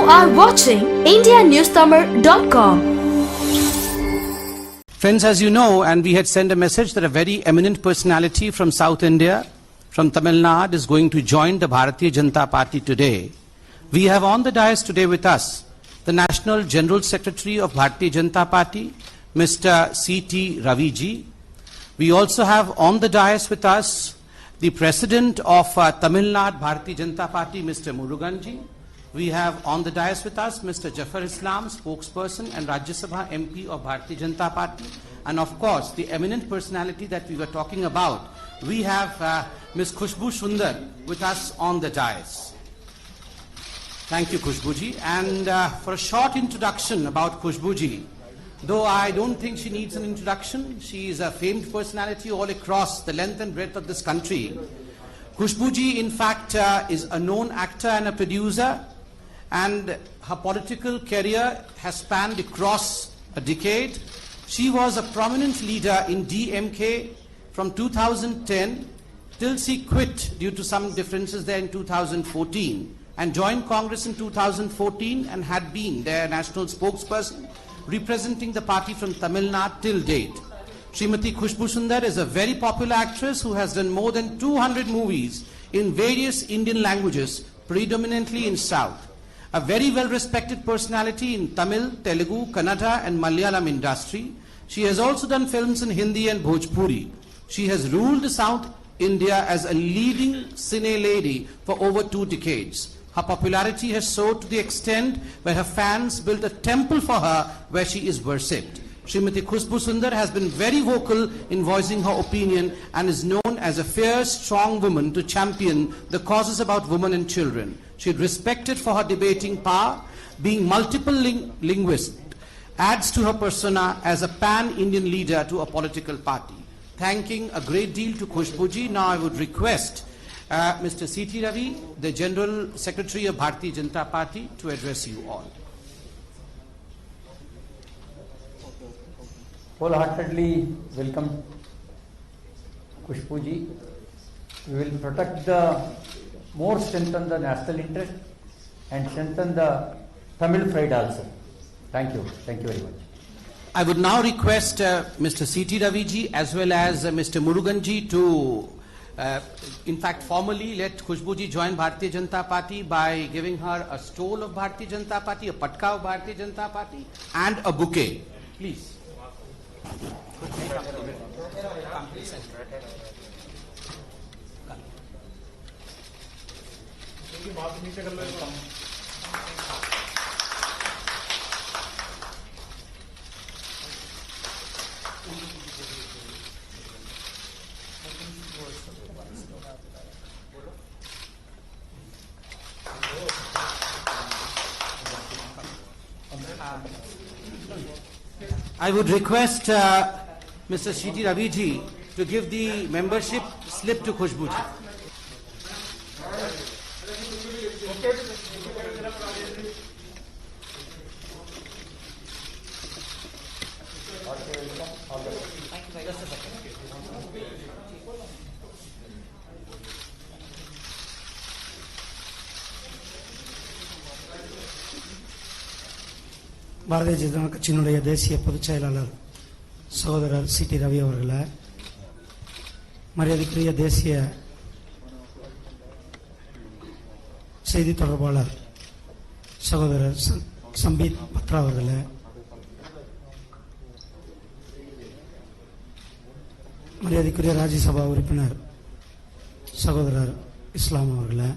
are watching IndiaNewsTamil.com. Friends, as you know, and we had sent a message that a very eminent personality from South India, from Tamil Nadu, is going to join the Bharatiya Janata Party today. We have on the dais today with us the National General Secretary of Bharatiya Janata Party, Mr. C.T. Ravi ji. We also have on the dais with us the President of Tamil Nadu Bharatiya Janata Party, Mr. Murugan ji. We have on the dais with us Mr. Jafar Islam, spokesperson and Rajya Sabha MP of Bharatiya Janata Party. And of course, the eminent personality that we were talking about, we have Ms. Khushbu Sundar with us on the dais. Thank you, Khushbu ji. And for a short introduction about Khushbu ji, though I don't think she needs an introduction, she is a famed personality all across the length and breadth of this country. Khushbu ji, in fact, is a known actor and a producer, and her political career has spanned across a decade. She was a prominent leader in DMK from 2010 till she quit due to some differences there in 2014 and joined Congress in 2014 and had been their national spokesperson representing the party from Tamil Nadu till date. Srimati Khushbu Sundar is a very popular actress who has done more than 200 movies in various Indian languages, predominantly in South. A very well-respected personality in Tamil, Telugu, Kannada and Malayalam industry. She has also done films in Hindi and Bhojpuri. She has ruled South India as a leading cine lady for over 2 decades. Her popularity has soared to the extent where her fans built a temple for her where she is worshipped. Srimati Khushbu Sundar has been very vocal in voicing her opinion and is known as a fierce, strong woman to champion the causes about women and children. She is respected for her debating power, being multiple linguist, adds to her persona as a pan-Indian leader to a political party. Thanking a great deal to Khushbu ji, now I would request Mr. C.T. Ravi, the General Secretary of Bharatiya Janata Party, to address you all. Wholeheartedly welcome Khushbu ji. We will protect more strengthen the national interest and strengthen the Tamil pride also. Thank you. Thank you very much. I would now request Mr. C.T. Ravi ji as well as Mr. Murugan ji to in fact formally let Khushbu ji join Bharatiya Janata Party by giving her a stole of Bharatiya Janata Party, a patka of Bharatiya Janata Party and a bouquet. Please. I would request Mr. C.T. Ravi ji to give the membership slip to Khushbu ji. Bharatiya Janata கட்சியினுடைய தேசிய பொதுச் செயலாளர் சகோதரர் CT. Ravi அவர்களே, மரியாதைக்குரிய தேசிய செய்தி தொடர்பாளர் சகோதரர் சம்பீத் பத்ரா அவர்களே, மரியாதைக்குரிய ராஜ்யசபா உறுப்பினர் சகோதரர் இஸ்லாம் அவர்களே,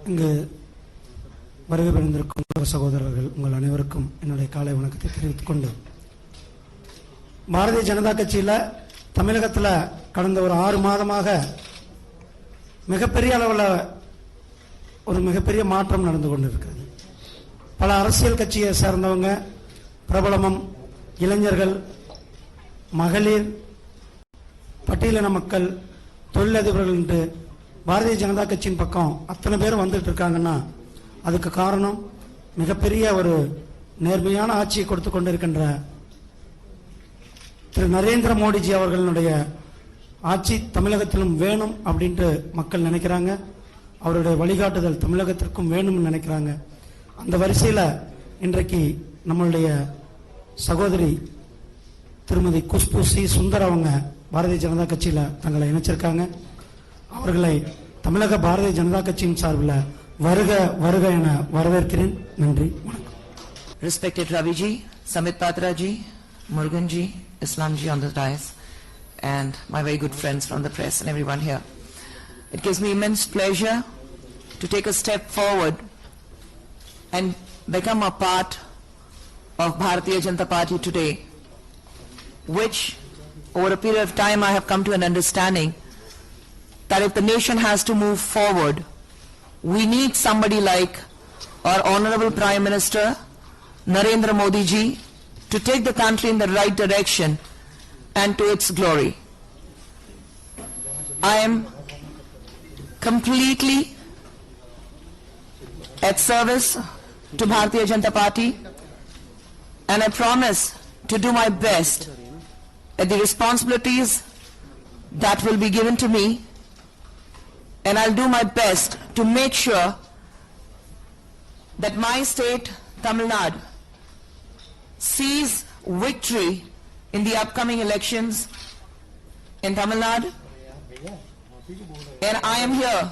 இங்கு வருகை புரிந்திருக்கும் சகோதரர்கள் உங்கள் அனைவருக்கும் என்னுடைய காலை வணக்கத்தை தெரிவித்துக் கொண்டு, பாரதிய ஜனதா கட்சியில் தமிழகத்தில் கடந்த ஒரு 6 மாதமாக மிகப்பெரிய அளவில் ஒரு மிகப்பெரிய மாற்றம் நடந்து கொண்டிருக்கிறது. பல அரசியல் கட்சியை சேர்ந்தவங்க, பிரபலமும், இளைஞர்கள், மகளிர், பட்டியலின மக்கள், தொழிலதிபர்கள் என்று பாரதிய ஜனதா கட்சியின் பக்கம் அத்தனை பேரும் வந்துட்டு இருக்காங்கன்னா அதுக்கு காரணம் மிகப்பெரிய ஒரு நேர்மையான ஆட்சியை கொடுத்து கொண்டிருக்கின்ற திரு நரேந்திர மோடிஜி அவர்களுடைய ஆட்சி தமிழகத்திலும் வேணும் அப்படின்ட்டு மக்கள் நினைக்கிறாங்க. அவருடைய வழிகாட்டுதல் தமிழகத்திற்கும் வேணும்னு நினைக்கிறாங்க. அந்த வரிசையில் இன்றைக்கு நம்மளுடைய சகோதரி திருமதி குஷ்பு சி சுந்தர் அவங்க பாரதிய ஜனதா கட்சியில் தங்களை இணைச்சிருக்காங்க. அவர்களை தமிழக பாரதிய ஜனதா கட்சியின் சார்பில் வருக வருக என வரவேற்கிறேன். நன்றி, வணக்கம். Respected Ravi ji, Samit Patra ji, Murugan ji, Islam ji on the dais, and my very good friends from the press and everyone here. It gives me immense pleasure to take a step forward and become a part of Bharatiya Janata Party today, which over a period of time I have come to an understanding that if the nation has to move forward, we need somebody like our Honorable Prime Minister Narendra Modi ji to take the country in the right direction and to its glory. I am completely at service to Bharatiya Janata Party, and I promise to do my best at the responsibilities that will be given to me, and I'll do my best to make sure that my state, Tamil Nadu, sees victory in the upcoming elections in Tamil Nadu. And I am here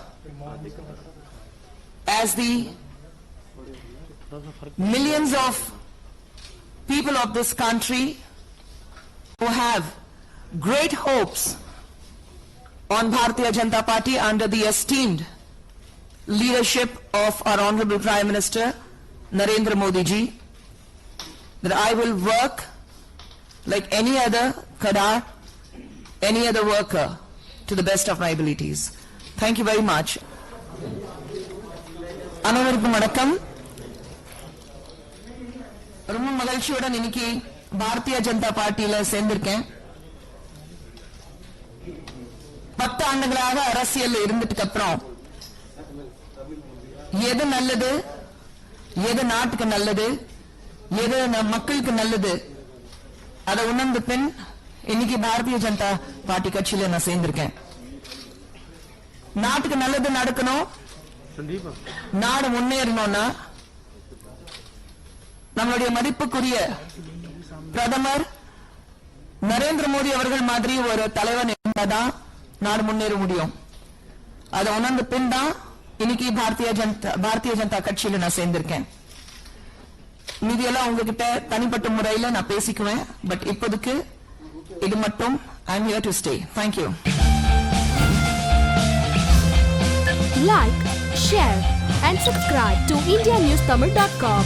as the millions of people of this country who have great hopes on Bharatiya Janata Party under the esteemed leadership of our Honorable Prime Minister Narendra Modi ji, that I will work like any other Kadar, any other worker, to the best of my abilities. Thank you very much. அனைவருக்கும் வணக்கம். ரொம்ப மகிழ்ச்சியுடன் இன்னைக்கு பாரதிய ஜனதா பார்ட்டியில சேர்ந்திருக்கேன். 10 ஆண்டுகளாக அரசியல் இருந்துட்டு அப்புறம் எது நல்லது, எது நாட்டுக்கு நல்லது, எது மக்களுக்கு நல்லது, அதை உணர்ந்த பின் இன்னைக்கு பாரதிய ஜனதா பார்ட்டி கட்சியில நான் சேர்ந்திருக்கேன். நாட்டுக்கு நல்லது நடக்கணும், நாடு முன்னேறணும்னா நம்மளுடைய மதிப்புக்குரிய பிரதமர் நரேந்திர மோடி அவர்கள் மாதிரி ஒரு தலைவன் இருந்தாதான் நாடு முன்னேற முடியும். அதை உணர்ந்த பின் தான் இன்னைக்கு பாரதிய ஜனதா கட்சியில நான் சேர்ந்திருக்கேன். மீதியெல்லாம் உங்ககிட்ட தனிப்பட்ட முறையில் நான் பேசிக்குவேன். பட் இப்போதைக்கு இது மட்டும் I am here to stay. Thank you. Like, share and subscribe to indianewstamil.com.